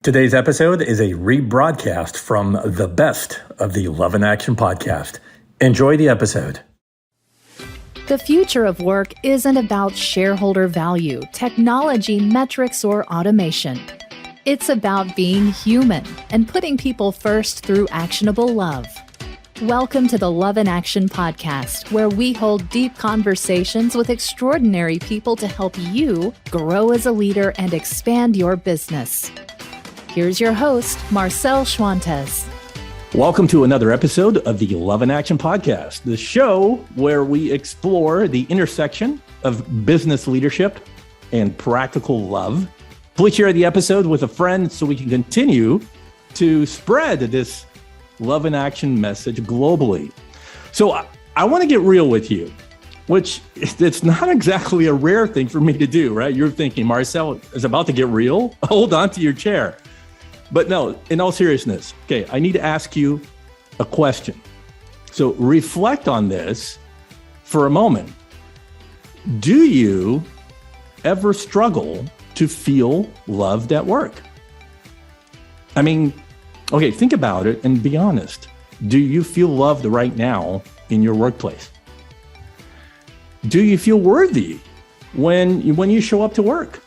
Today's episode is a rebroadcast from the best of the Love in Action podcast. Enjoy the episode. The future of work isn't about shareholder value, technology, metrics, or automation. It's about being human and putting people first through actionable love. Welcome to the Love in Action podcast, where we hold deep conversations with extraordinary people to help you grow as a leader and expand your business. Here's your host, Marcel Schwantes. Welcome to another episode of the Love in Action podcast, the show where we explore the intersection of business leadership and practical love. Please share the episode with a friend so we can continue to spread this Love in Action message globally. So I want to get real with you, which it's not exactly a rare thing for me to do, right? You're thinking, Marcel is about to get real? Hold on to your chair. But no, in all seriousness, okay, I need to ask you a question. So reflect on this for a moment. Do you ever struggle to feel loved at work? I mean, okay, think about it and be honest. Do you feel loved right now in your workplace? Do you feel worthy when you show up to work?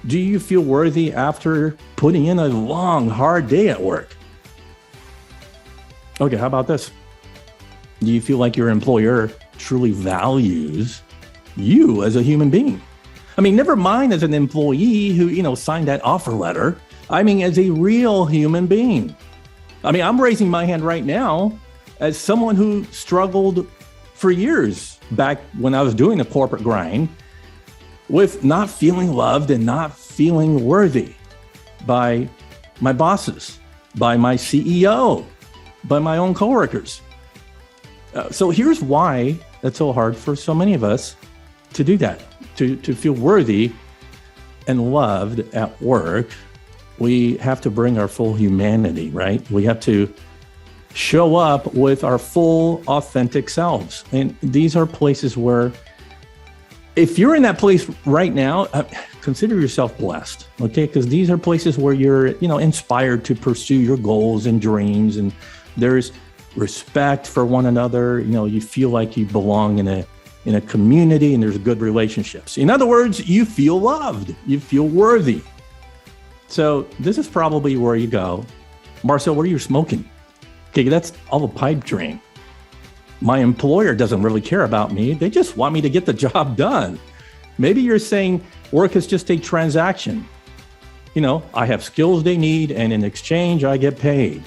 Do you feel worthy after putting in a long, hard day at work? Okay, how about this? Do you feel like your employer truly values you as a human being? I mean, never mind as an employee who, signed that offer letter. I mean, as a real human being. I mean, I'm raising my hand right now as someone who struggled for years back when I was doing the corporate grind with not feeling loved and not feeling worthy by my bosses, by my CEO, by my own coworkers. So here's why it's so hard for so many of us to do that, to feel worthy and loved at work. We have to bring our full humanity, right? We have to show up with our full, authentic selves. And these are places where, if you're in that place right now, consider yourself blessed, okay? Because these are places where you're, inspired to pursue your goals and dreams, and there's respect for one another. You feel like you belong in a community, and there's good relationships. In other words, you feel loved, you feel worthy. So this is probably where you go, Marcel, what are you smoking? Okay, that's all a pipe dream. My employer doesn't really care about me. They just want me to get the job done. Maybe you're saying work is just a transaction. I have skills they need, and in exchange, I get paid.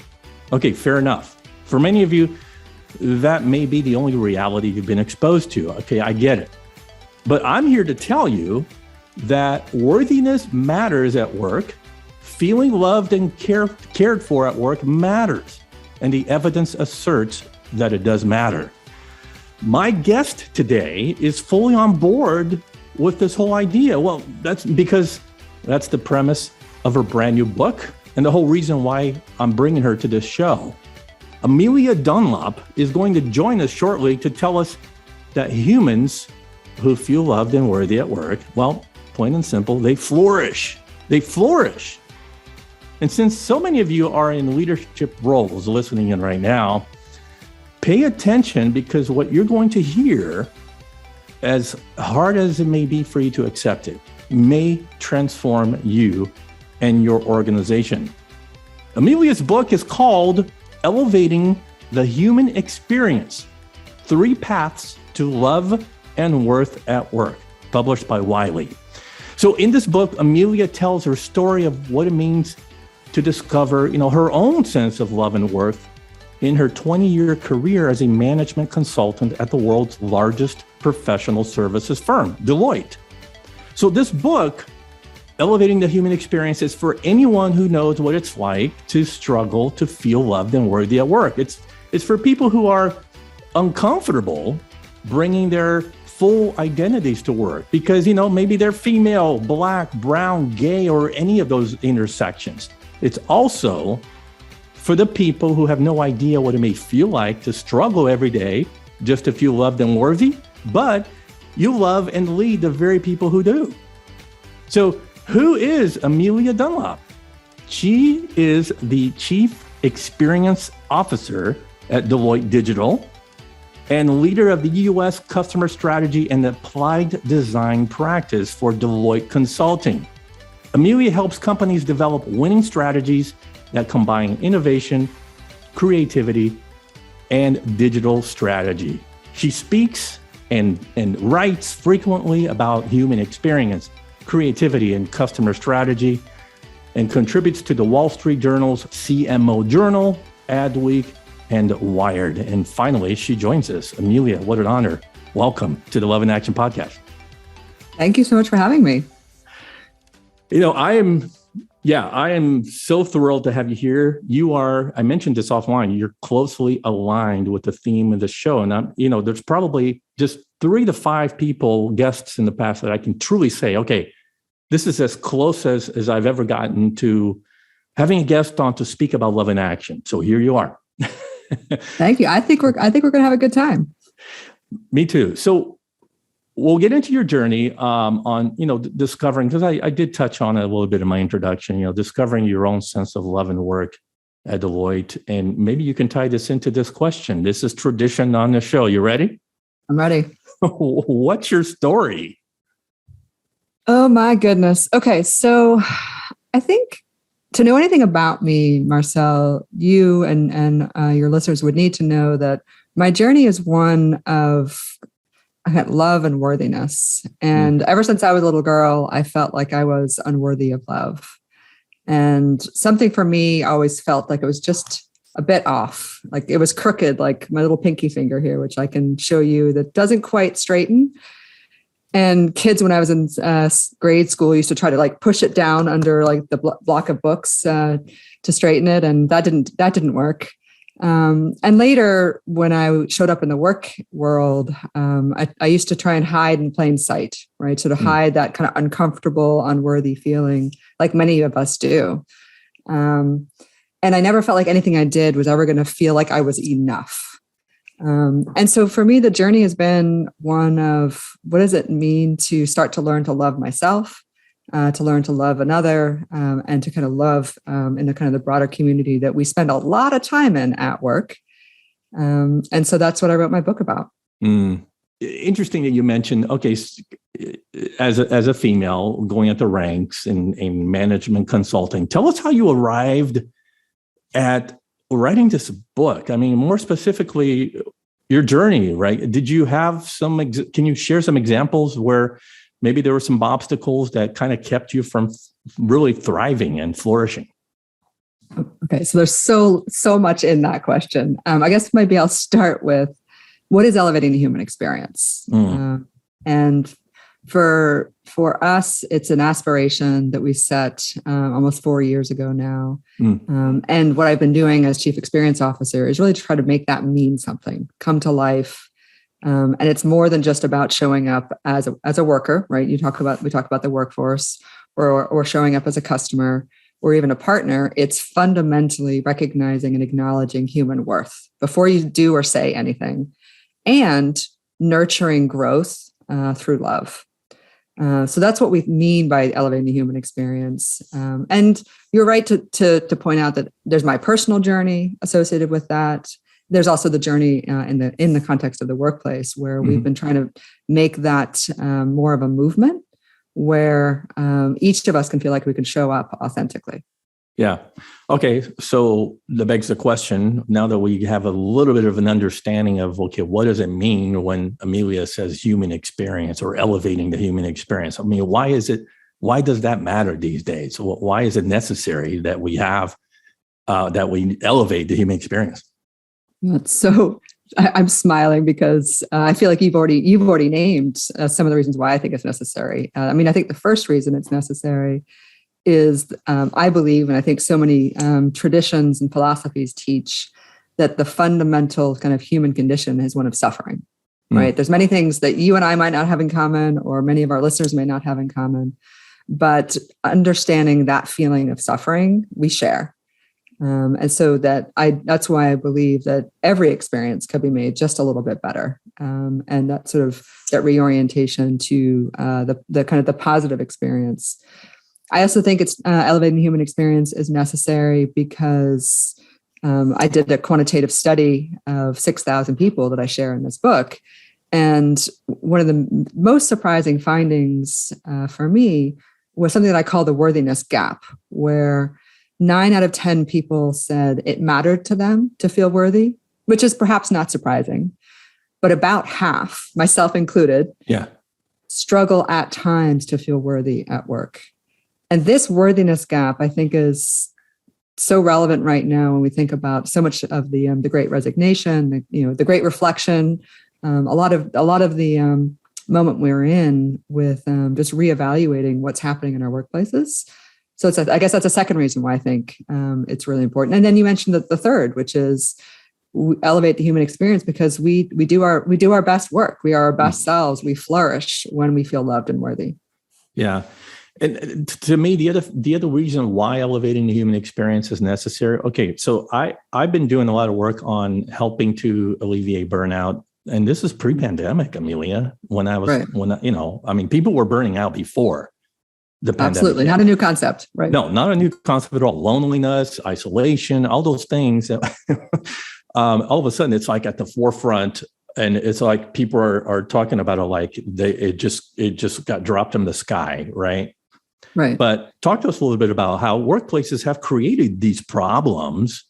Okay, fair enough. For many of you, that may be the only reality you've been exposed to. Okay, I get it. But I'm here to tell you that worthiness matters at work. Feeling loved and cared for at work matters. And the evidence asserts that it does matter. My guest today is fully on board with this whole idea. Well, that's because that's the premise of her brand new book and the whole reason why I'm bringing her to this show. Amelia Dunlop is going to join us shortly to tell us that humans who feel loved and worthy at work, well, plain and simple, they flourish. They flourish. And since so many of you are in leadership roles listening in right now, pay attention, because what you're going to hear, as hard as it may be for you to accept it, may transform you and your organization. Amelia's book is called Elevating the Human Experience: 3 Paths to Love and Worth at Work, published by Wiley. So in this book, Amelia tells her story of what it means to discover, her own sense of love and worth in her 20-year career as a management consultant at the world's largest professional services firm, Deloitte. So this book, Elevating the Human Experience, is for anyone who knows what it's like to struggle to feel loved and worthy at work. It's for people who are uncomfortable bringing their full identities to work because, maybe they're female, black, brown, gay, or any of those intersections. It's also for the people who have no idea what it may feel like to struggle every day just to feel loved and worthy, but you love and lead the very people who do. So who is Amelia Dunlop? She is the Chief Experience Officer at Deloitte Digital and leader of the U.S. Customer Strategy and Applied Design Practice for Deloitte Consulting. Amelia helps companies develop winning strategies that combine innovation, creativity, and digital strategy. She speaks and writes frequently about human experience, creativity, and customer strategy, and contributes to the Wall Street Journal's CMO Journal, Adweek, and Wired. And finally, she joins us. Amelia, what an honor. Welcome to the Love in Action podcast. Thank you so much for having me. I am so thrilled to have you here. You are, I mentioned this offline, you're closely aligned with the theme of the show. And there's probably just 3 to 5 guests in the past that I can truly say, okay, this is as close as I've ever gotten to having a guest on to speak about love in action. So here you are. Thank you. I think we're going to have a good time. Me too. So we'll get into your journey on discovering, because I did touch on it a little bit in my introduction, discovering your own sense of love and work at Deloitte. And maybe you can tie this into this question. This is tradition on the show. You ready? I'm ready. What's your story? Oh my goodness. Okay. So I think to know anything about me, Marcel, you and your listeners would need to know that my journey is one of love and worthiness. And ever since I was a little girl, I felt like I was unworthy of love. And something for me always felt like it was just a bit off, like it was crooked, like my little pinky finger here, which I can show you, that doesn't quite straighten. And kids, when I was in grade school, used to try to push it down under the block of books to straighten it, and that didn't work. And later, when I showed up in the work world, I used to try and hide in plain sight, right? So to hide that kind of uncomfortable, unworthy feeling, like many of us do. And I never felt like anything I did was ever going to feel like I was enough. And so for me, the journey has been one of what does it mean to start to learn to love myself, to learn to love another, and to kind of love in the kind of the broader community that we spend a lot of time in at work. And so that's what I wrote my book about. Interesting that you mentioned, okay, as a female going at the ranks in management consulting, tell us how you arrived at writing this book. I mean, more specifically, your journey, right? Did you have can you share some examples where maybe there were some obstacles that kind of kept you from really thriving and flourishing? Okay, so there's so much in that question. I guess maybe I'll start with what is elevating the human experience? And for us, it's an aspiration that we set almost 4 years ago now. And what I've been doing as Chief Experience Officer is really to try to make that mean something, come to life. And it's more than just about showing up as a worker, right? We talk about the workforce or showing up as a customer or even a partner. It's fundamentally recognizing and acknowledging human worth before you do or say anything, and nurturing growth through love. So that's what we mean by elevating the human experience. And you're right to point out that there's my personal journey associated with that. There's also the journey in the context of the workplace, where we've been trying to make that more of a movement where each of us can feel like we can show up authentically. Yeah. Okay. So that begs the question, now that we have a little bit of an understanding of, okay, what does it mean when Amelia says human experience or elevating the human experience? I mean, why does that matter these days? Why is it necessary that we have, that we elevate the human experience? So I'm smiling because I feel like you've already named some of the reasons why I think it's necessary. I think the first reason it's necessary is I believe, and I think so many traditions and philosophies teach, that the fundamental kind of human condition is one of suffering, right? There's many things that you and I might not have in common, or many of our listeners may not have in common, but understanding that feeling of suffering, we share. And so that's why I believe that every experience could be made just a little bit better. And that sort of that reorientation to the kind of the positive experience. I also think it's elevating the human experience is necessary because I did a quantitative study of 6,000 people that I share in this book. And one of the most surprising findings for me was something that I call the worthiness gap, where 9 out of 10 people said it mattered to them to feel worthy, which is perhaps not surprising. But about half, myself included, struggle at times to feel worthy at work. And this worthiness gap, I think, is so relevant right now when we think about so much of the Great Resignation, the Great Reflection, a lot of the moment we're in with just reevaluating what's happening in our workplaces. So I guess that's a second reason why I think it's really important. And then you mentioned the third, which is we elevate the human experience because we do our best work. We are our best selves. We flourish when we feel loved and worthy. Yeah. And to me, the other reason why elevating the human experience is necessary. Okay, so I've been doing a lot of work on helping to alleviate burnout, and this is pre-pandemic, Amelia. When people were burning out before the pandemic. Absolutely, not a new concept, right? No, not a new concept at all. Loneliness, isolation, all those things that all of a sudden it's like at the forefront. And it's like people are talking about it like it just got dropped from the sky, right? Right. But talk to us a little bit about how workplaces have created these problems,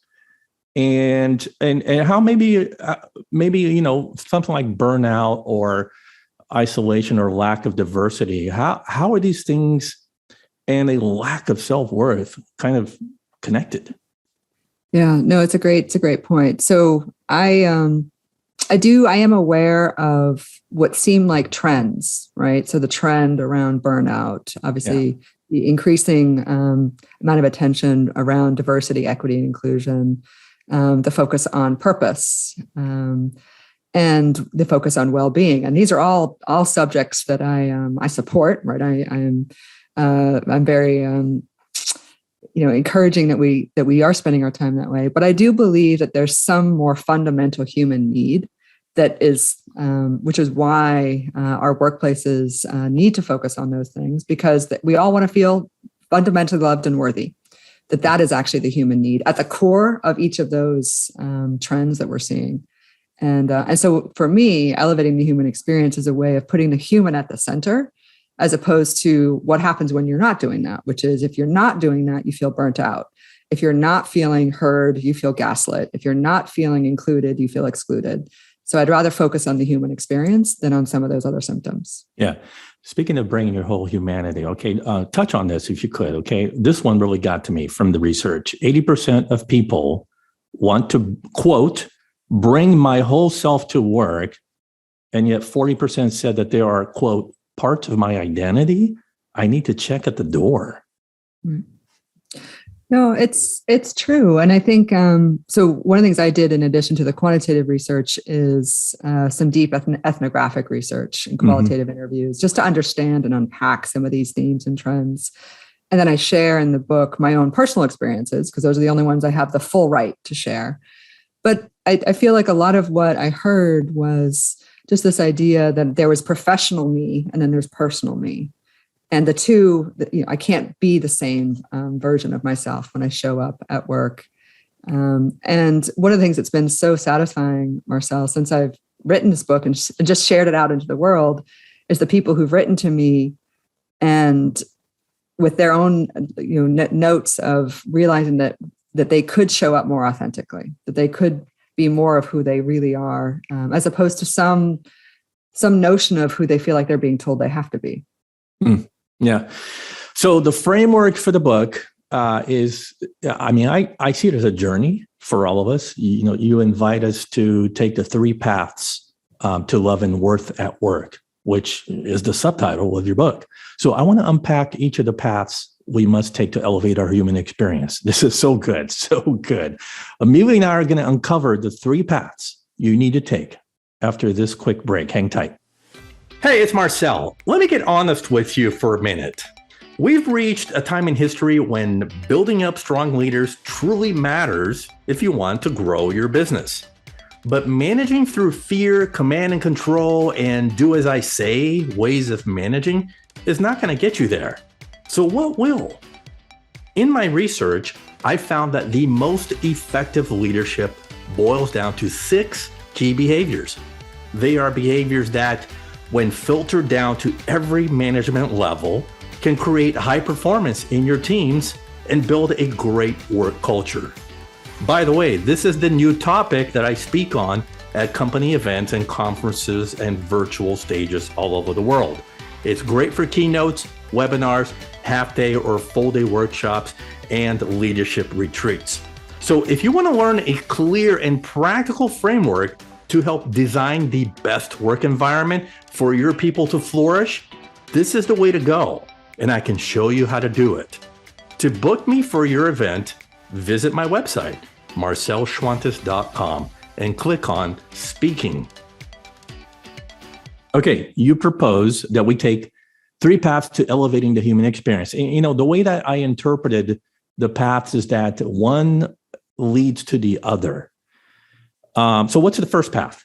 and how maybe something like burnout or isolation or lack of diversity. How are these things and a lack of self-worth kind of connected? Yeah. No, it's a great point. So I am aware of what seem like trends, right? So the trend around burnout, obviously the increasing amount of attention around diversity, equity, and inclusion, the focus on purpose, and the focus on well-being. And these are all subjects that I support, right? I'm very encouraging that we are spending our time that way. But I do believe that there's some more fundamental human need that is, which is why our workplaces need to focus on those things, because we all want to feel fundamentally loved and worthy. That is actually the human need at the core of each of those trends that we're seeing. And so for me, elevating the human experience is a way of putting the human at the center, as opposed to what happens when you're not doing that, which is if you're not doing that, you feel burnt out. If you're not feeling heard, you feel gaslit. If you're not feeling included, you feel excluded. So I'd rather focus on the human experience than on some of those other symptoms. Yeah. Speaking of bringing your whole humanity, okay, touch on this if you could, okay? This one really got to me from the research. 80% of people want to, quote, bring my whole self to work, and yet 40% said that they are, quote, part of my identity. I need to check at the door. No, it's true. And I think, so one of the things I did in addition to the quantitative research is some deep ethnographic research and qualitative interviews, just to understand and unpack some of these themes and trends. And then I share in the book my own personal experiences, because those are the only ones I have the full right to share. But I feel like a lot of what I heard was just this idea that there was professional me and then there's personal me. And the two, I can't be the same version of myself when I show up at work. And one of the things that's been so satisfying, Marcel, since I've written this book and just shared it out into the world, is the people who've written to me and with their own notes of realizing that they could show up more authentically, that they could be more of who they really are, as opposed to some notion of who they feel like they're being told they have to be. Yeah. So the framework for the book is, I see it as a journey for all of us. You invite us to take the 3 paths to love and worth at work, which is the subtitle of your book. So I want to unpack each of the paths we must take to elevate our human experience. This is so good, so good. Amelia and I are going to uncover the 3 paths you need to take after this quick break. Hang tight. Hey, it's Marcel. Let me get honest with you for a minute. We've reached a time in history when building up strong leaders truly matters if you want to grow your business. But managing through fear, command and control, and do as I say ways of managing is not going to get you there. So what will? In my research, I found that the most effective leadership boils down to 6 key behaviors. They are behaviors that, when filtered down to every management level, can create high performance in your teams and build a great work culture. By the way, this is the new topic that I speak on at company events and conferences and virtual stages all over the world. It's great for keynotes, webinars, half-day or full-day workshops, and leadership retreats. So if you want to learn a clear and practical framework to help design the best work environment for your people to flourish, this is the way to go, and I can show you how to do it. To book me for your event, visit my website, marcelschwantes.com, and click on Speaking. Okay, you propose that we take 3 paths to elevating the human experience. You know, the way that I interpreted the paths is that one leads to the other. So what's the first path?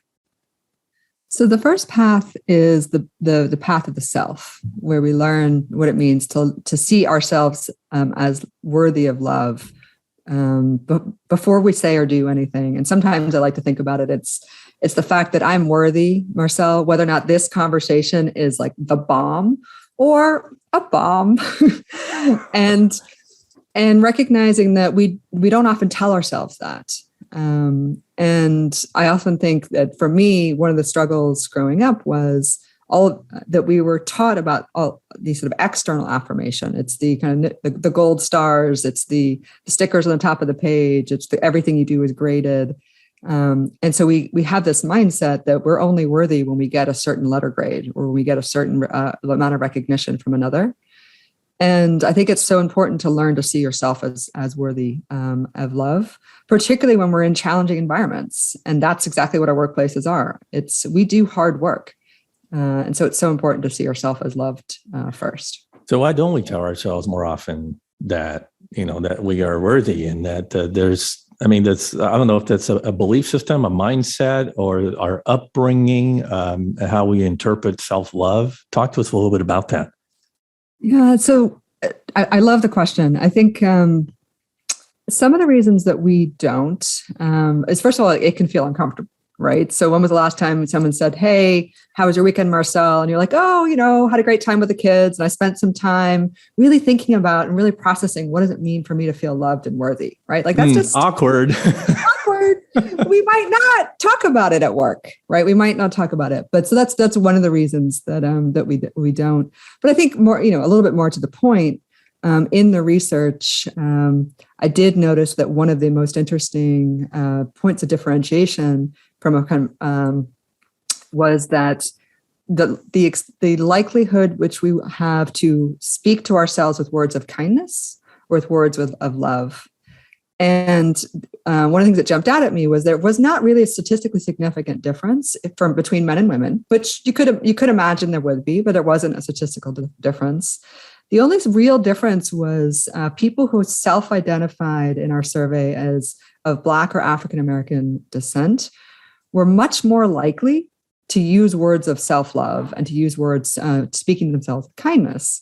So the first path is the path of the self, where we learn what it means to see ourselves as worthy of love before we say or do anything. And sometimes I like to think about it. It's the fact that I'm worthy, Marcel, whether or not this conversation is like the bomb or a bomb, and recognizing that we don't often tell ourselves that. And I often think that for me, one of the struggles growing up was all that we were taught about all these sort of external affirmation. It's the kind of the gold stars, it's the stickers on the top of the page, it's everything you do is graded. And so we have this mindset that we're only worthy when we get a certain letter grade or when we get a certain amount of recognition from another. And I think it's so important to learn to see yourself as worthy of love, particularly when we're in challenging environments. And that's exactly what our workplaces are. We do hard work. And so it's so important to see ourselves as loved first. So why don't we tell ourselves more often that, that we are worthy and that I don't know if that's a belief system, a mindset, or our upbringing, how we interpret self-love. Talk to us a little bit about that. Yeah, so I love the question. I think some of the reasons that we don't is, first of all, it can feel uncomfortable, right? So when was the last time someone said, "Hey, how was your weekend, Marcel?" And you're like, "Oh, had a great time with the kids. And I spent some time really thinking about and really processing what does it mean for me to feel loved and worthy," right? Like that's just awkward. Awkward. We might not talk about it at work, right? We might not talk about it. But so that's one of the reasons that we don't. But I think more, a little bit more to the point, in the research, I did notice that one of the most interesting points of differentiation from a kind of was that the likelihood which we have to speak to ourselves with words of kindness or with words of love. And one of the things that jumped out at me was there was not really a statistically significant difference between men and women, which you could imagine there would be, but there wasn't a statistical difference. The only real difference was people who self-identified in our survey as of Black or African American descent were much more likely to use words of self-love and to use words speaking to themselves with kindness.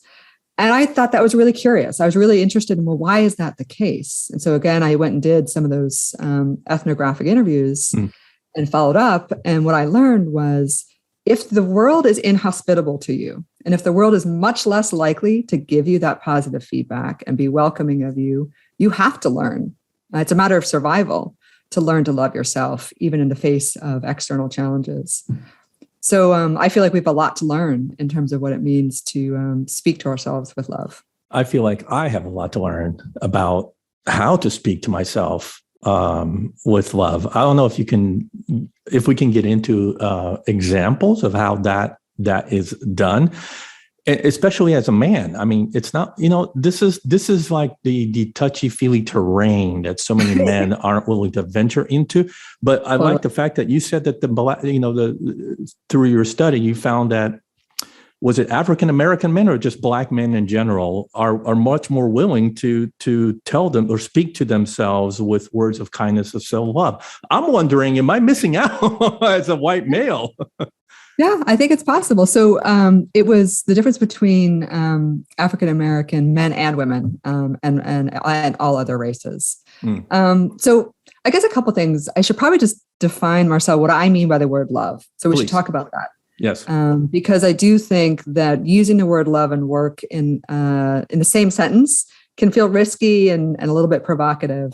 And I thought that was really curious. I was really interested in, well, why is that the case? And so again, I went and did some of those ethnographic interviews and followed up. And what I learned was if the world is inhospitable to you, and if the world is much less likely to give you that positive feedback and be welcoming of you, you have to learn. It's a matter of survival to learn to love yourself, even in the face of external challenges. So I feel like we have a lot to learn in terms of what it means to speak to ourselves with love. I feel like I have a lot to learn about how to speak to myself with love. I don't know if we can get into examples of how that is done, especially as a man. I mean, it's not, this is like the touchy-feely terrain that so many men aren't willing to venture into. But I like the fact that you said that through your study, you found that, was it African American men or just Black men in general are much more willing to tell them or speak to themselves with words of kindness or self-love. I'm wondering, am I missing out as a white male? Yeah, I think it's possible. So it was the difference between African American men and women, and all other races. So I guess a couple things. I should probably just define, Marcel, what I mean by the word love. So we should talk about that. Yes. Because I do think that using the word love and work in the same sentence can feel risky and a little bit provocative.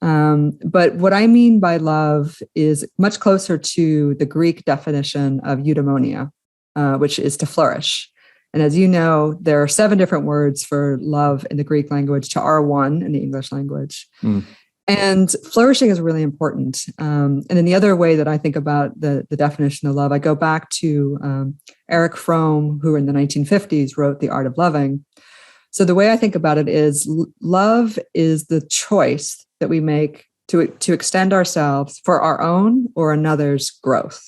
But what I mean by love is much closer to the Greek definition of eudaimonia, which is to flourish. And as you know, there are 7 different words for love in the Greek language to our 1 in the English language. And flourishing is really important. And then the other way that I think about the definition of love, I go back to Erich Fromm, who in the 1950s wrote The Art of Loving. So the way I think about it is love is the choice that we make to extend ourselves for our own or another's growth.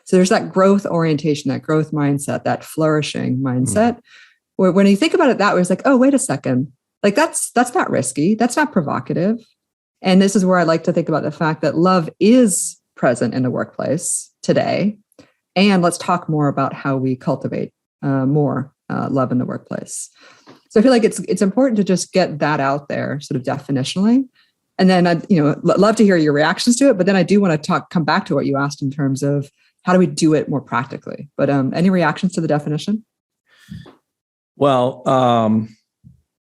So there's that growth orientation, that growth mindset, that flourishing mindset. Where when you think about it that way, it's like, oh, wait a second. Like that's not risky. That's not provocative. And this is where I like to think about the fact that love is present in the workplace today. And let's talk more about how we cultivate more love in the workplace. So I feel like it's important to just get that out there sort of definitionally. And then I'd love to hear your reactions to it. But then I do want to come back to what you asked in terms of how do we do it more practically. But any reactions to the definition? Well,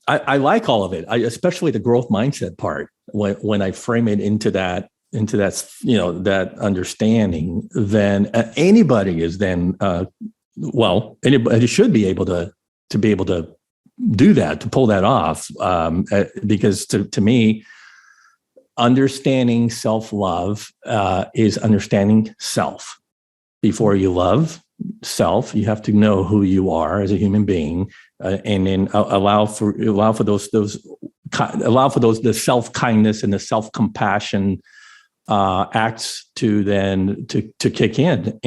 I like all of it. Especially the growth mindset part. When I frame it into that that understanding, then anybody is then anybody should be able to do that, to pull that off, because to me, understanding self-love is understanding self. Before you love self, you have to know who you are as a human being, and then allow for the self-kindness and the self-compassion acts to kick in.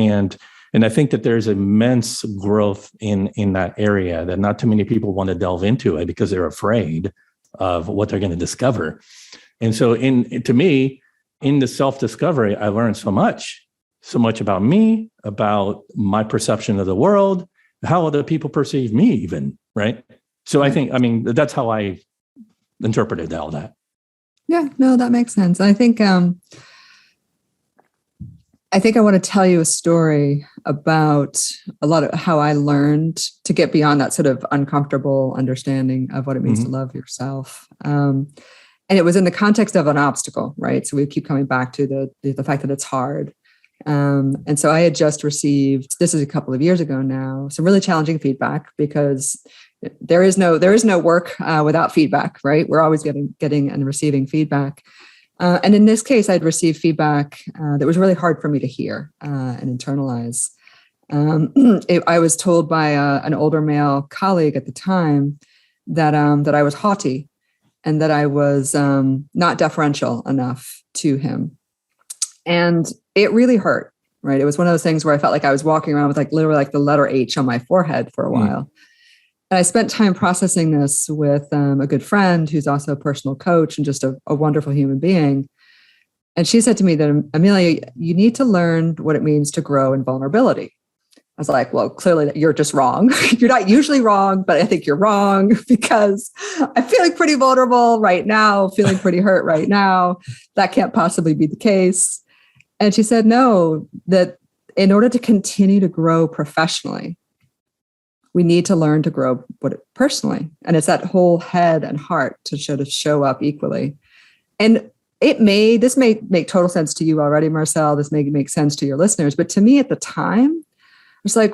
And I think that there's immense growth in that area that not too many people want to delve into it because they're afraid of what they're going to discover. And so to me, in the self-discovery, I learned so much about me, about my perception of the world, how other people perceive me even, right? So I think, that's how I interpreted all that. Yeah, no, that makes sense. I think I want to tell you a story about a lot of how I learned to get beyond that sort of uncomfortable understanding of what it means to love yourself. And it was in the context of an obstacle, right? So we keep coming back to the fact that it's hard. And so I had just received, this is a couple of years ago now, some really challenging feedback because there is no work without feedback, right? We're always getting and receiving feedback. And in this case, I'd received feedback that was really hard for me to hear and internalize. I was told by an older male colleague at the time that I was haughty and that I was not deferential enough to him. And it really hurt, right? It was one of those things where I felt like I was walking around with literally the letter H on my forehead for a while. And I spent time processing this with a good friend who's also a personal coach and just a wonderful human being. And she said to me that, Amelia, you need to learn what it means to grow in vulnerability. I was like, well, clearly you're just wrong. You're not usually wrong, but I think you're wrong because I'm feeling pretty vulnerable right now, feeling pretty hurt right now. That can't possibly be the case. And she said, no, that in order to continue to grow professionally, we need to learn to grow personally. And it's that whole head and heart to show up equally. And this may make total sense to you already, Marcel. This may make sense to your listeners. But to me at the time, it's like,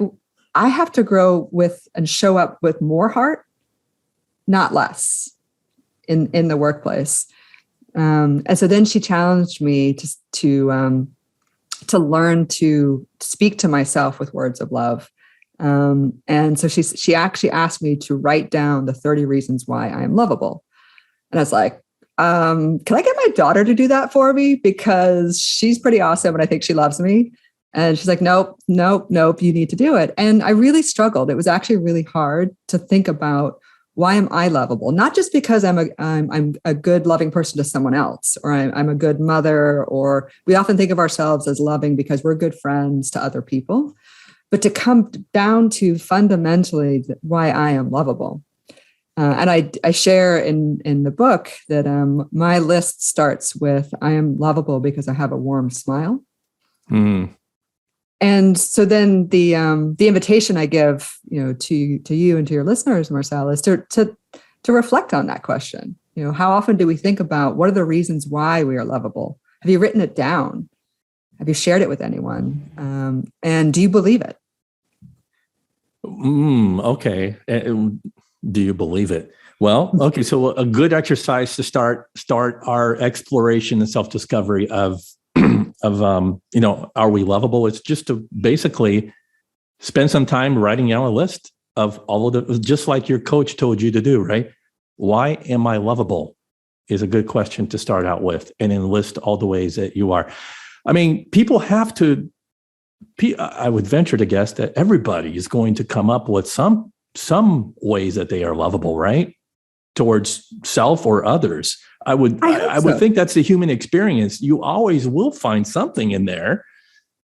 I have to grow with and show up with more heart, not less in the workplace. And so then she challenged me to learn to speak to myself with words of love. And so she actually asked me to write down the 30 reasons why I am lovable. And I was like, can I get my daughter to do that for me? Because she's pretty awesome and I think she loves me. And she's like, nope, you need to do it. And I really struggled. It was actually really hard to think about, why am I lovable? Not just because I'm a good loving person to someone else, or I'm a good mother, or we often think of ourselves as loving because we're good friends to other people. but to come down to fundamentally why I am lovable. And I share in the book that my list starts with, I am lovable because I have a warm smile. And so then the invitation I give, to you and to your listeners, Marcel, is to reflect on that question. How often do we think about what are the reasons why we are lovable? Have you written it down? Have you shared it with anyone? And do you believe it? Okay. Do you believe it? Well, okay. So a good exercise to start our exploration and self-discovery of are we lovable? It's just to basically spend some time writing out a list of all of the, just like your coach told you to do, right? Why am I lovable is a good question to start out with, and then list all the ways that you are. I mean, people have to, I would venture to guess that everybody is going to come up with some ways that they are lovable, right? Towards self or others. I would think that's the human experience. You always will find something in there.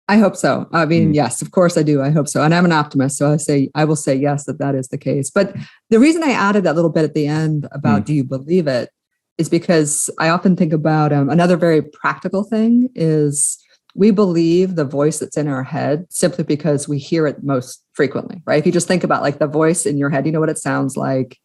I hope so. I mean, yes, of course I do. I hope so. And I'm an optimist. So I will say yes, that is the case. But the reason I added that little bit at the end about do you believe it is because I often think about another very practical thing is we believe the voice that's in our head simply because we hear it most frequently, right? If you just think about like the voice in your head, you know what it sounds like.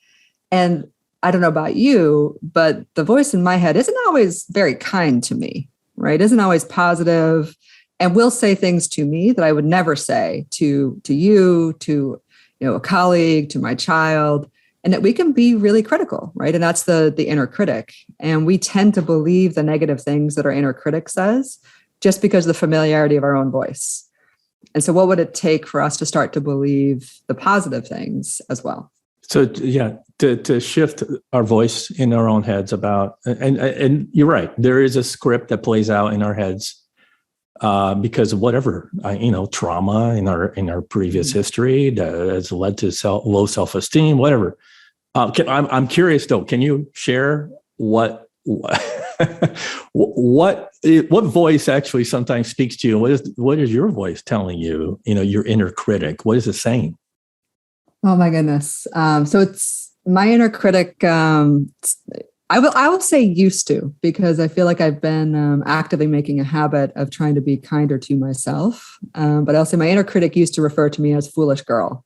And I don't know about you, but the voice in my head isn't always very kind to me, right? Isn't always positive, and will say things to me that I would never say to you, to a colleague, to my child, and that we can be really critical, right? And that's the inner critic. And we tend to believe the negative things that our inner critic says just because of the familiarity of our own voice. And so what would it take for us to start to believe the positive things as well? So yeah, to shift our voice in our own heads about, and you're right, there is a script that plays out in our heads because of whatever trauma in our previous history that has led to low self-esteem, whatever. I'm curious though. Can you share what voice actually sometimes speaks to you? What is your voice telling you? Your inner critic. What is it saying? Oh my goodness. So it's my inner critic. I will say used to, because I feel like I've been actively making a habit of trying to be kinder to myself. But I'll say my inner critic used to refer to me as foolish girl,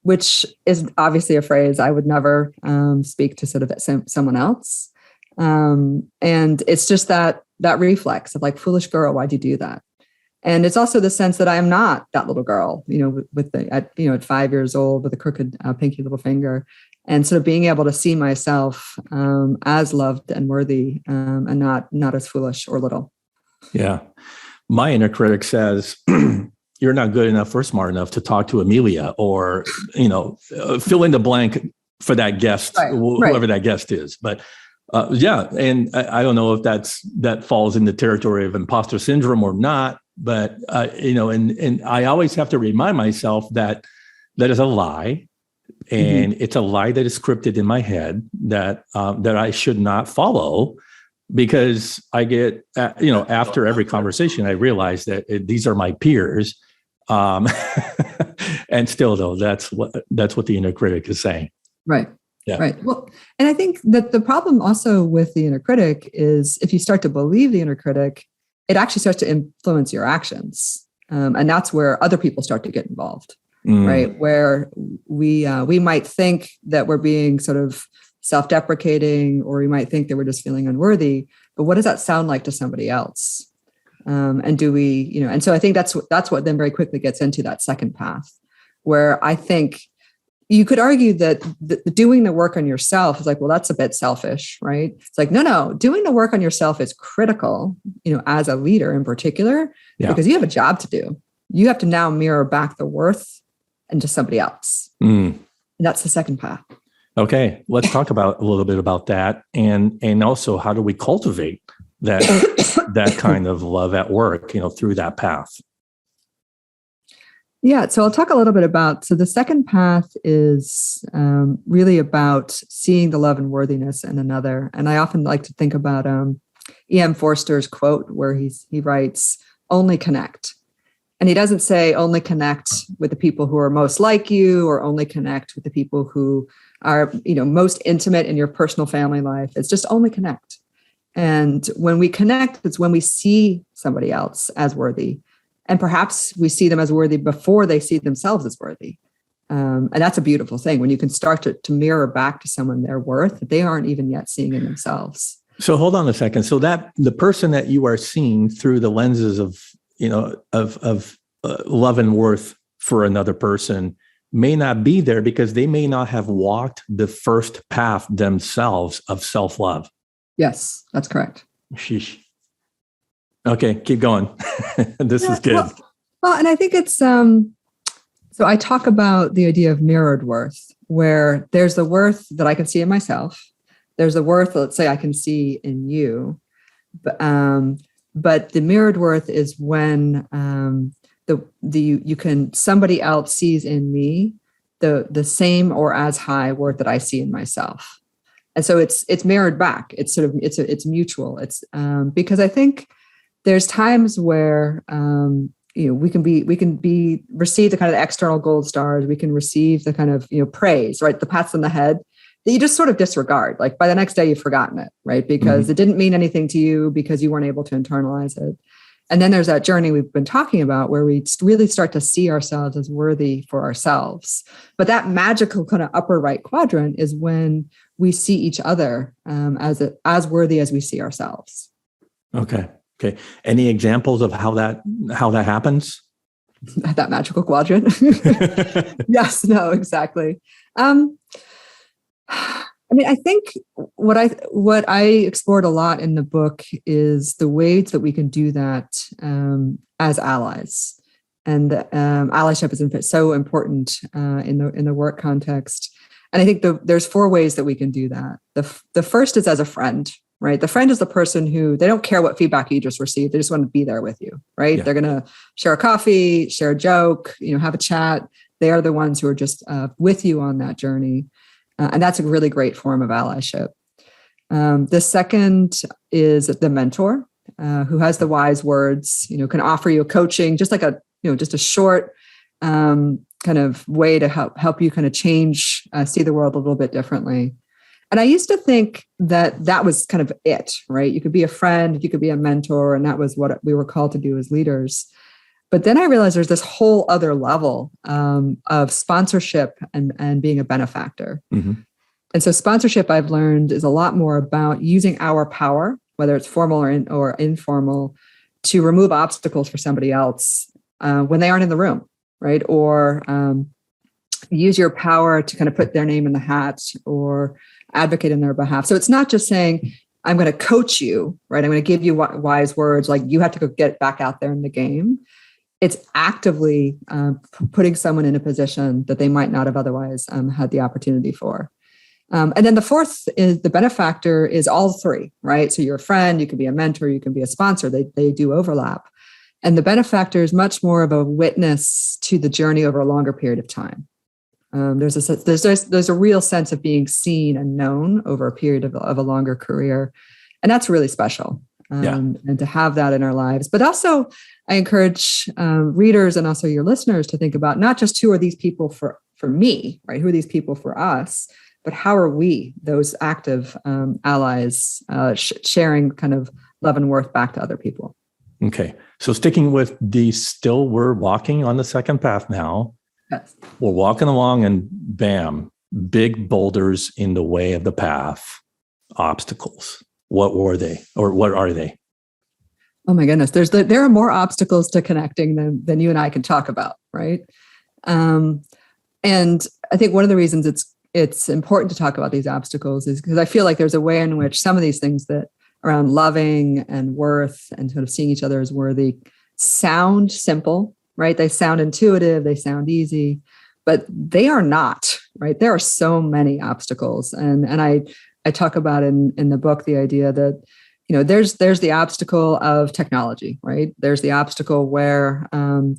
which is obviously a phrase I would never speak to sort of someone else. And it's just that reflex of like, foolish girl, why'd you do that? And it's also the sense that I am not that little girl, at 5 years old with a crooked pinky little finger, and sort of being able to see myself as loved and worthy, and not as foolish or little. Yeah. My inner critic says, you're not good enough or smart enough to talk to Amelia, or, fill in the blank for that guest, whoever that guest is. But and I don't know if that falls in the territory of imposter syndrome or not. But, and I always have to remind myself that is a lie. And it's a lie that is scripted in my head that I should not follow, because I get, after every conversation, I realize that these are my peers. And still, though, that's what the inner critic is saying. Right. Yeah. Right. Well, and I think that the problem also with the inner critic is if you start to believe the inner critic, it actually starts to influence your actions. And that's where other people start to get involved, right? Where we might think that we're being sort of self-deprecating, or we might think that we're just feeling unworthy. But what does that sound like to somebody else? And do we, and so I think that's what then very quickly gets into that second path, where I think you could argue that doing the work on yourself is like, well, that's a bit selfish, right? It's like, no, doing the work on yourself is critical, as a leader in particular, because you have a job to do. You have to now mirror back the worth into somebody else. And that's the second path. Okay, let's talk about a little bit about that, and also how do we cultivate that kind of love at work, through that path. Yeah, so I'll talk a little bit about, so the second path is really about seeing the love and worthiness in another. And I often like to think about Ian Forrester's quote where he writes, only connect. And he doesn't say only connect with the people who are most like you, or only connect with the people who are, most intimate in your personal family life. It's just only connect. And when we connect, it's when we see somebody else as worthy. And perhaps we see them as worthy before they see themselves as worthy. And that's a beautiful thing when you can start to mirror back to someone their worth that they aren't even yet seeing in themselves. So hold on a second. So that the person that you are seeing through the lenses of love and worth for another person may not be there because they may not have walked the first path themselves of self-love. Yes, that's correct. Sheesh. Okay, keep going. This is good. Well, and I think it's, so I talk about the idea of mirrored worth, where there's the worth that I can see in myself. There's the worth, let's say, I can see in you. But the mirrored worth is when somebody else sees in me the same or as high worth that I see in myself. And so it's mirrored back. It's sort of, it's mutual. It's because I think there's times where, we can receive the kind of external gold stars. We can receive the kind of, praise, right? The pats on the head that you just sort of disregard. Like by the next day, you've forgotten it, right? Because it didn't mean anything to you because you weren't able to internalize it. And then there's that journey we've been talking about where we really start to see ourselves as worthy for ourselves. But that magical kind of upper right quadrant is when we see each other as worthy as we see ourselves. Okay. Any examples of how that happens? That magical quadrant? Yes, no, exactly. I think what I explored a lot in the book is the ways that we can do that as allies, and allyship is so important in the work context. And I think there's 4 ways that we can do that. The first is as a friend, right? The friend is the person who they don't care what feedback you just received; they just want to be there with you, right? Yeah. They're going to share a coffee, share a joke, have a chat. They are the ones who are just with you on that journey. And that's a really great form of allyship. The second is the mentor who has the wise words, can offer you a coaching, just like just a short kind of way to help you kind of change, see the world a little bit differently. And I used to think that was kind of it, right? You could be a friend, you could be a mentor, and that was what we were called to do as leaders. But then I realized there's this whole other level of sponsorship and being a benefactor. Mm-hmm. And so sponsorship, I've learned, is a lot more about using our power, whether it's formal or informal, to remove obstacles for somebody else when they aren't in the room, right? Or use your power to kind of put their name in the hat or advocate in their behalf. So it's not just saying, I'm going to coach you, right? I'm going to give you wise words, like you have to go get back out there in the game. It's actively putting someone in a position that they might not have otherwise had the opportunity for. And then the fourth is the benefactor is all 3, right? So you're a friend, you can be a mentor, you can be a sponsor. They do overlap. And the benefactor is much more of a witness to the journey over a longer period of time. There's a real sense of being seen and known over a period of a longer career. And that's really special. And to have that in our lives. But also, I encourage readers and also your listeners to think about not just who are these people for me, right? Who are these people for us? But how are we, those active allies, sharing kind of love and worth back to other people? Okay. So sticking with we're walking on the second path now. Yes. We're walking along and bam, big boulders in the way of the path, obstacles. What were they, or what are they? Oh my goodness, there are more obstacles to connecting than you and I can talk about, right? And I think one of the reasons it's important to talk about these obstacles is because I feel like there's a way in which some of these things that around loving and worth and sort of seeing each other as worthy sound simple, right? They sound intuitive, they sound easy, but they are not, right? There are so many obstacles, and I talk about in the book the idea that there's the obstacle of technology, right? There's the obstacle where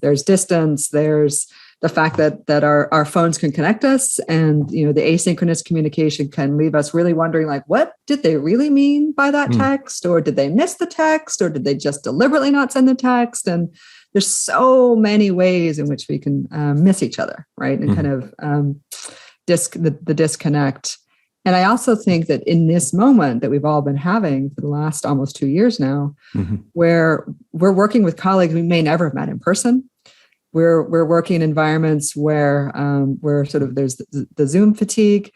there's distance, there's the fact that our phones can connect us, and the asynchronous communication can leave us really wondering, like, what did they really mean by that text, or did they miss the text, or did they just deliberately not send the text? And there's so many ways in which we can miss each other, right? And kind of the disconnect. And I also think that in this moment that we've all been having for the last almost 2 years now, where we're working with colleagues we may never have met in person, we're working in environments where there's the Zoom fatigue.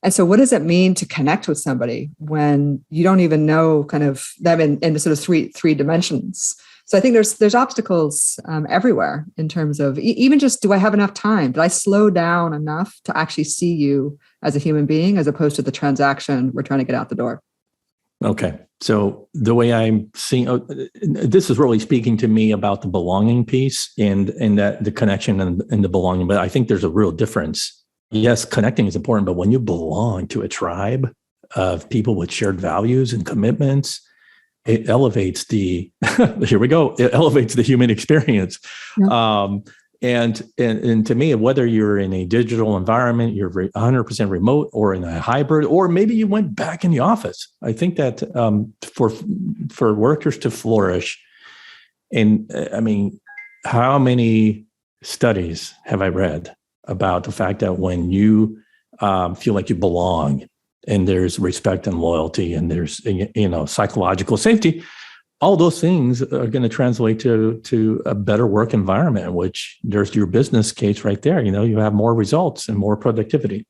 And so what does it mean to connect with somebody when you don't even know kind of them in the sort of three dimensions? So I think there's obstacles everywhere in terms of even just, do I have enough time? Did I slow down enough to actually see you as a human being, as opposed to the transaction we're trying to get out the door? Okay. So the way I'm seeing, this is really speaking to me about the belonging piece and that the connection and the belonging. But I think there's a real difference. Yes, connecting is important, but when you belong to a tribe of people with shared values and commitments, it elevates it elevates the human experience. Yeah. And to me, whether you're in a digital environment, you're 100% remote, or in a hybrid, or maybe you went back in the office, I think that for workers to flourish, and I mean, how many studies have I read about the fact that when you feel like you belong, and there's respect and loyalty, and there's psychological safety, all those things are going to translate to a better work environment, in which there's your business case right there. You have more results and more productivity.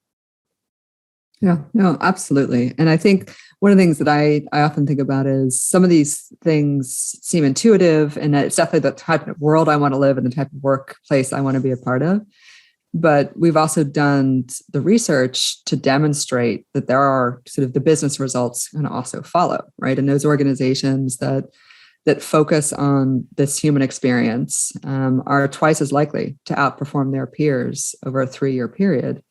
Yeah, no, absolutely. And I think one of the things that I often think about is some of these things seem intuitive, and it's definitely the type of world I want to live in, the type of workplace I want to be a part of. But we've also done the research to demonstrate that there are sort of the business results going to also follow, right? And those organizations that focus on this human experience are twice as likely to outperform their peers over a 3-year period.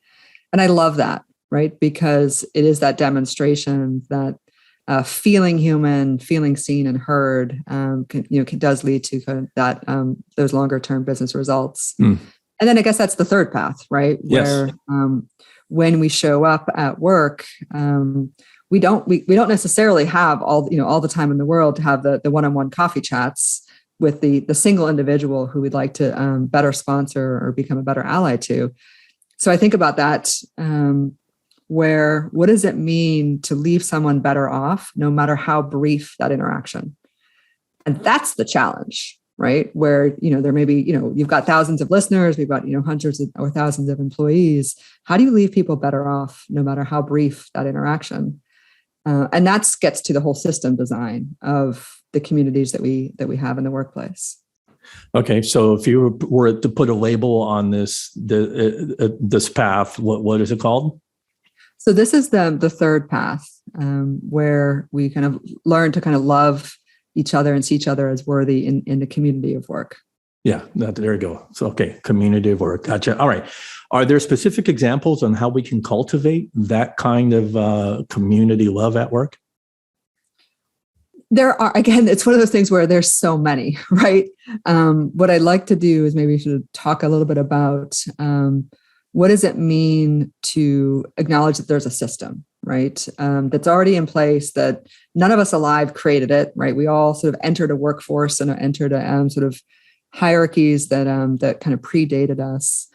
And I love that, right? Because it is that demonstration that feeling human, feeling seen and heard does lead to kind of that those longer term business results. And then I guess that's the third path, right? Yes. Where when we show up at work, we don't necessarily have all the time in the world to have the one-on-one coffee chats with the single individual who we'd like to better sponsor or become a better ally to. So I think about that, where what does it mean to leave someone better off, no matter how brief that interaction? And that's the challenge. Right? Where, there may be, you've got thousands of listeners, we've got, hundreds or thousands of employees. How do you leave people better off, no matter how brief that interaction? And that gets to the whole system design of the communities that we have in the workplace. Okay. So if you were to put a label on this path, what is it called? So this is the third path, where we kind of learn to kind of love each other and see each other as worthy in the community of work. Yeah, there you go. So, okay, community of work. Gotcha. All right. Are there specific examples on how we can cultivate that kind of community love at work? There are, again, it's one of those things where there's so many, right? What I'd like to do is maybe sort of talk a little bit about what does it mean to acknowledge that there's a system, right? That's already in place, that none of us alive created it, right? We all sort of entered a workforce and entered a sort of hierarchies that kind of predated us.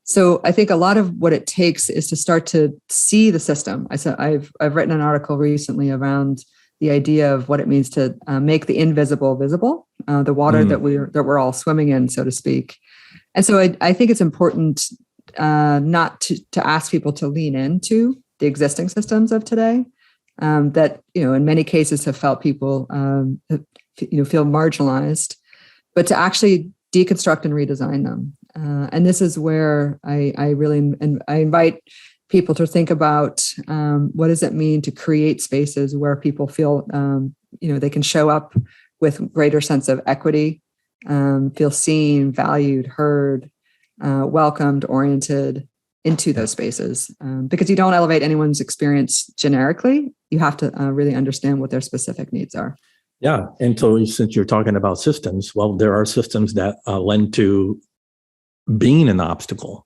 So I think a lot of what it takes is to start to see the system. I've written an article recently around the idea of what it means to make the invisible visible, the water that we're all swimming in, so to speak. And so I think it's important not to ask people to lean into the existing systems of today that, in many cases have felt people, feel marginalized, but to actually deconstruct and redesign them. And this is where I really invite people to think about what does it mean to create spaces where people feel, they can show up with greater sense of equity, feel seen, valued, heard, welcomed, oriented into those spaces. Because you don't elevate anyone's experience generically. You have to really understand what their specific needs are. Yeah. And so since you're talking about systems, well, there are systems that lend to being an obstacle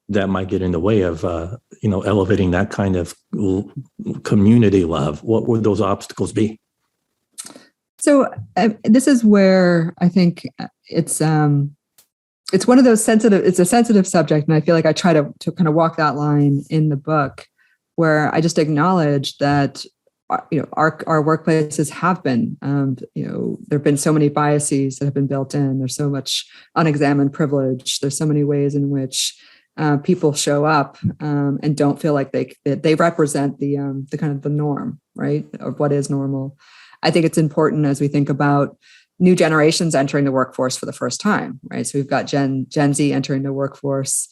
that might get in the way of, elevating that kind of community love? What would those obstacles be? So this is where I think it's one of those it's a sensitive subject. And I feel like I try to kind of walk that line in the book, where I just acknowledge that, our workplaces have been, there've been so many biases that have been built in. There's so much unexamined privilege. There's so many ways in which people show up and don't feel like they represent the kind of the norm, right, of what is normal. I think it's important as we think about new generations entering the workforce for the first time, right? So we've got Gen Z entering the workforce,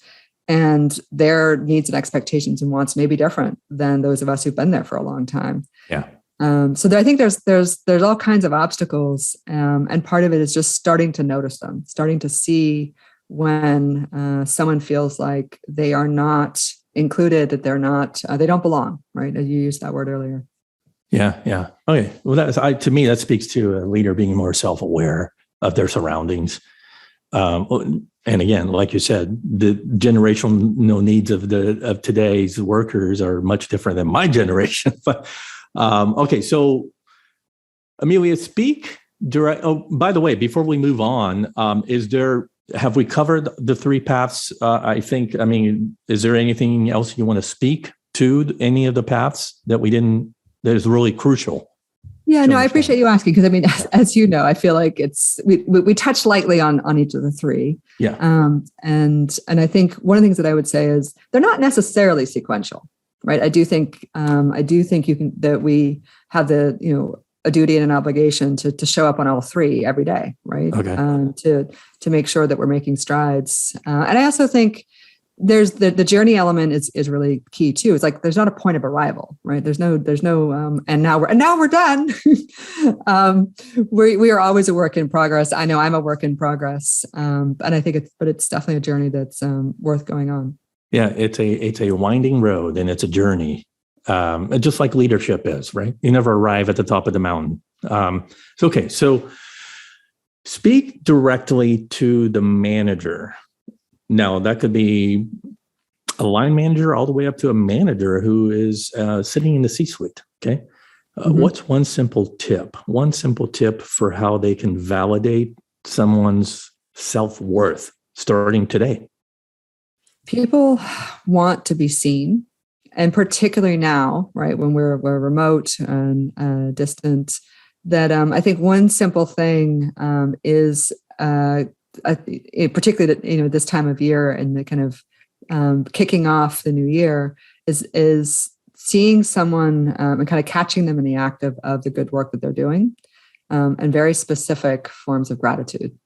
and their needs and expectations and wants may be different than those of us who've been there for a long time. Yeah. So I think there's all kinds of obstacles, and part of it is just starting to notice them, starting to see when someone feels like they are not included, that they don't belong, right? You used that word earlier. Yeah. Okay. Well, to me, that speaks to a leader being more self-aware of their surroundings. And again, like you said, the generational needs of today's workers are much different than my generation. But okay, so Amelia, speak direct. Oh, by the way, before we move on, have we covered the three paths? Is there anything else you want to speak to any of the paths that we didn't? That is really crucial. Yeah, no, I appreciate you asking, because as you know, I feel like we touched lightly on each of the three. Yeah. And I think one of the things that I would say is they're not necessarily sequential, right? I do think that we have a duty and an obligation to show up on all three every day, right? Okay. To make sure that we're making strides. And I also think there's the journey element is really key too. It's like there's not a point of arrival, right? There's no and now we're done. We are always a work in progress. I know I'm a work in progress, and I think it's definitely a journey that's worth going on. Yeah, it's a winding road, and it's a journey, just like leadership is, right? You never arrive at the top of the mountain. So speak directly to the manager. Now, that could be a line manager all the way up to a manager who is sitting in the C-suite. Okay. What's one simple tip for how they can validate someone's self-worth starting today? People want to be seen. And particularly now, right, when we're remote and distant, that I think one simple thing is particularly this time of year and the kind of kicking off the new year is seeing someone and kind of catching them in the act of the good work that they're doing, and very specific forms of gratitude.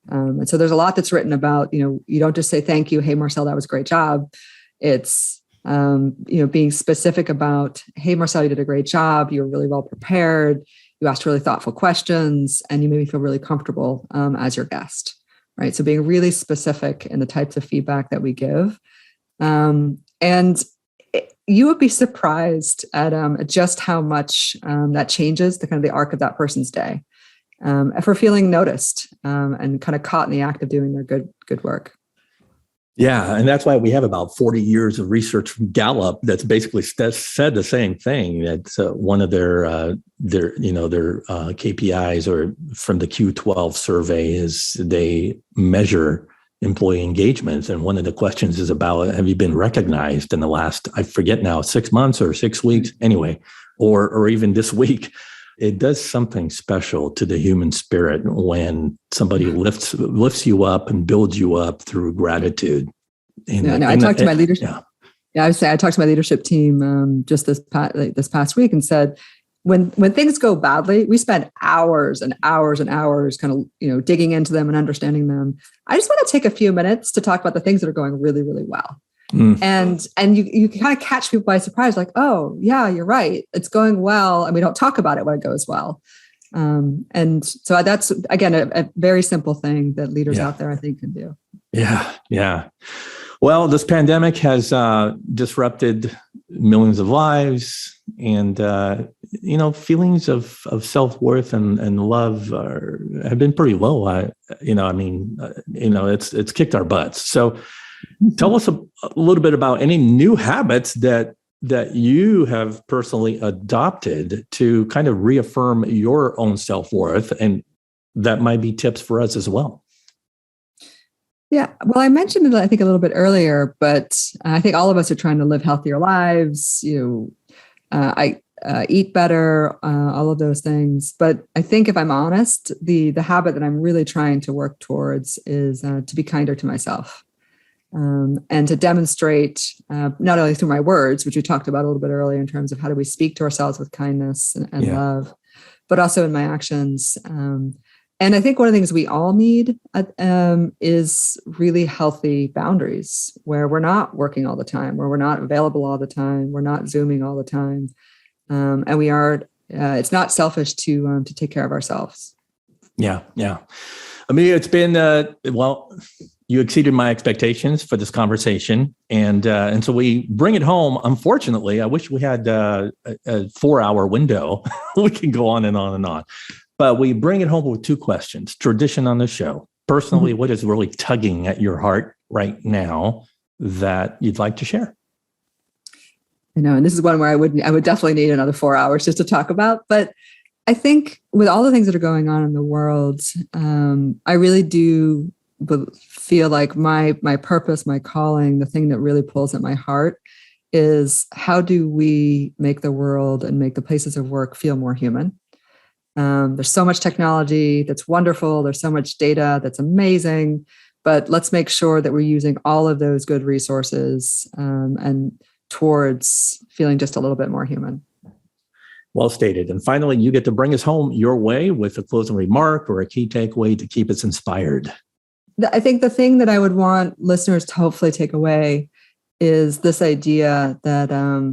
And so there's a lot that's written about, you don't just say, thank you, hey, Marcel, that was a great job. It's, being specific about, hey, Marcel, you did a great job. You were really well prepared. You asked really thoughtful questions, and you made me feel really comfortable as your guest. Right. So being really specific in the types of feedback that we give. And you would be surprised at just how much that changes the kind of the arc of that person's day, for feeling noticed and kind of caught in the act of doing their good work. Yeah. And that's why we have about 40 years of research from Gallup that's basically said the same thing. That's one of their KPIs or from the Q12 survey is they measure employee engagements. And one of the questions is about, have you been recognized in the last, I forget now, 6 months or 6 weeks anyway, or even this week? It does something special to the human spirit when somebody lifts you up and builds you up through gratitude. I talked to my leadership. Yeah, I would say I talked to my leadership team just this past week and said, when things go badly, we spend hours and hours and hours kind of digging into them and understanding them. I just want to take a few minutes to talk about the things that are going really, really well. And you kind of catch people by surprise, like, oh yeah, you're right. It's going well. And we don't talk about it when it goes well. And so that's, again, a very simple thing that leaders out there, I think, can do. Yeah. Well, this pandemic has disrupted millions of lives, and feelings of self-worth and love have been pretty low. It's kicked our butts. So, tell us a little bit about any new habits that you have personally adopted to kind of reaffirm your own self-worth, and that might be tips for us as well. Yeah, well, I mentioned it, I think, a little bit earlier, but I think all of us are trying to live healthier lives. I eat better, all of those things. But I think, if I'm honest, the habit that I'm really trying to work towards is to be kinder to myself, and to demonstrate not only through my words, which we talked about a little bit earlier in terms of how do we speak to ourselves with kindness and love, but also in my actions. And I think one of the things we all need is really healthy boundaries, where we're not working all the time, where we're not available all the time, we're not Zooming all the time, and we are. It's not selfish to take care of ourselves. Yeah. Amelia, it's been you exceeded my expectations for this conversation, and so we bring it home. Unfortunately, I wish we had a 4-hour window. We can go on and on and on. But we bring it home with 2 questions. Tradition on the show. Personally, what is really tugging at your heart right now that you'd like to share? I know, and this is one where I would definitely need another 4 hours just to talk about. But I think with all the things that are going on in the world, I really do feel like my purpose, my calling, the thing that really pulls at my heart is, how do we make the world and make the places of work feel more human? There's so much technology that's wonderful. There's so much data that's amazing, but let's make sure that we're using all of those good resources and towards feeling just a little bit more human. Well stated. And finally, you get to bring us home your way with a closing remark or a key takeaway to keep us inspired. I think the thing that I would want listeners to hopefully take away is this idea that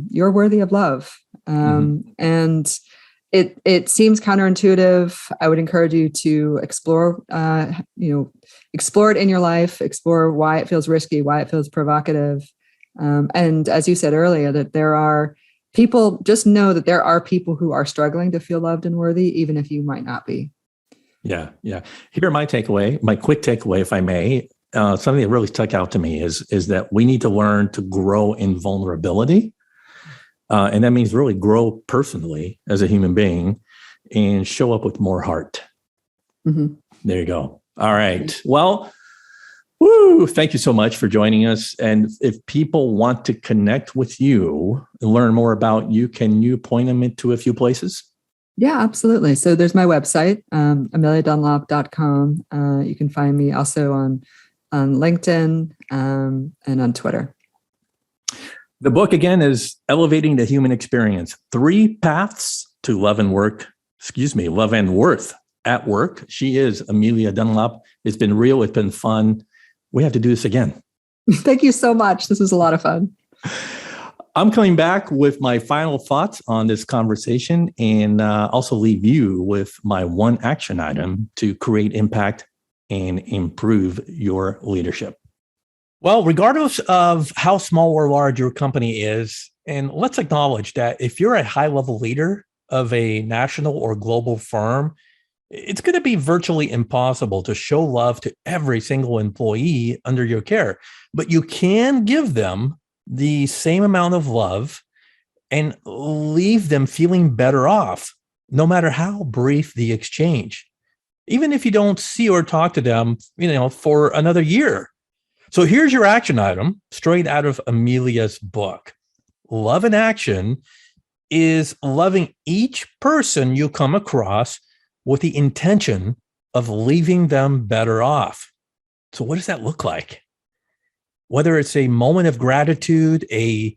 you're worthy of love. And it seems counterintuitive. I would encourage you to explore it in your life, explore why it feels risky, why it feels provocative. And as you said earlier, that there are people, just know that there are people who are struggling to feel loved and worthy, even if you might not be. Yeah. Here, my quick takeaway, if I may, something that really stuck out to me is that we need to learn to grow in vulnerability. And that means really grow personally as a human being and show up with more heart. There you go. All right. Well, thank you so much for joining us. And if people want to connect with you and learn more about you, can you point them into a few places? Yeah, absolutely. So there's my website, ameliadunlop.com. You can find me also on LinkedIn and on Twitter. The book, again, is Elevating the Human Experience: 3 Paths to Love and Worth at Work. She is Amelia Dunlop. It's been real. It's been fun. We have to do this again. Thank you so much. This was a lot of fun. I'm coming back with my final thoughts on this conversation, and also leave you with my 1 action item to create impact and improve your leadership. Well, regardless of how small or large your company is, and let's acknowledge that if you're a high-level leader of a national or global firm, it's going to be virtually impossible to show love to every single employee under your care. But you can give them the same amount of love and leave them feeling better off, no matter how brief the exchange, even if you don't see or talk to them, for another year. So here's your action item straight out of Amelia's book. Love in action is loving each person you come across with the intention of leaving them better off. So what does that look like? Whether it's a moment of gratitude, a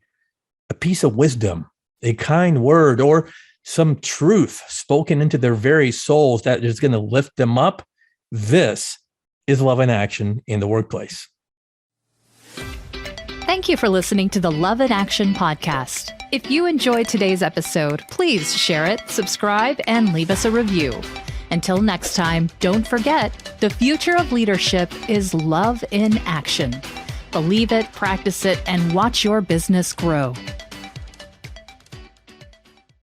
piece of wisdom, a kind word, or some truth spoken into their very souls that is going to lift them up, this is love in action in the workplace. Thank you for listening to the Love in Action podcast. If you enjoyed today's episode, please share it, subscribe, and leave us a review. Until next time, don't forget, the future of leadership is love in action. believe it, practice it, and watch your business grow.